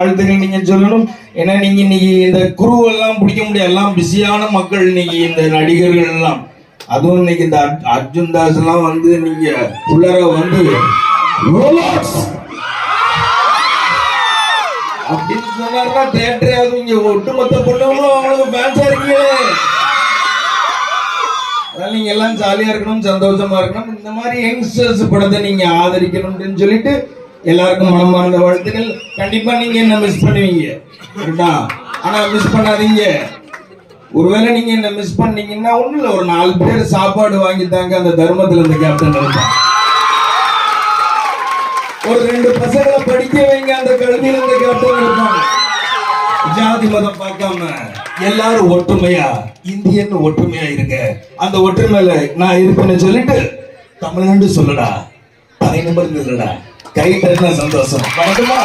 வாழ்த்துக்கள் நீங்க சொல்லணும். ஏன்னா நீங்க இன்னைக்கு இந்த குரு எல்லாம் பிடிக்க முடியாது, எல்லாம் பிஸியான மக்கள் இன்னைக்கு இந்த நடிகர்கள் எல்லாம். அதுவும் இன்னைக்கு இந்த அர்ஜுன் தாஸ் எல்லாம் வந்து நீங்க உள்ளர வந்து அப்படின்னு சொன்னாருன்னா தேட்டரே அது இங்க ஒட்டுமொத்த பொண்ணுங்களும் அவங்களுக்கு ஃபேன்ஸா இருக்கீங்களே. அதனால நீங்க எல்லாம் ஜாலியா இருக்கணும், சந்தோஷமா இருக்கணும். இந்த மாதிரி யங்ஸ்டர்ஸ் படத்தை நீங்க ஆதரிக்கணும் அப்படின்னு சொல்லிட்டு எல்லாருக்கும் மனமார்ந்த வாழ்த்துக்கள். கண்டிப்பா நீங்க என்ன மிஸ் பண்ணுவீங்க, ஆனா மிஸ் பண்ணாதீங்க. ஒருவேளை நீங்க என்ன மிஸ் பண்ணீங்கன்னா ஒண்ணு இல்ல, ஒரு 4 பேர் சாப்பாடு வாங்கி தாங்க அந்த தர்மத்துல இருந்து கேப்டன் இருப்பான். ஒரு 2 பசங்களை படிக்க வைங்க, அந்த கல்வியில இருந்து கேப்டன் இருப்பாங்க. ஜாதி மதம் பார்க்காம எல்லாரும் ஒற்றுமையா இந்தியன்னு ஒற்றுமையா இருங்க. அந்த ஒற்றுமையில நான் இருப்பேன்னு சொல்லிட்டு தமிழ்நாடு சொல்லடா, 10 நிமிடம் இல்லடா, கை தட்டின சந்தோஷம். வணக்கமா.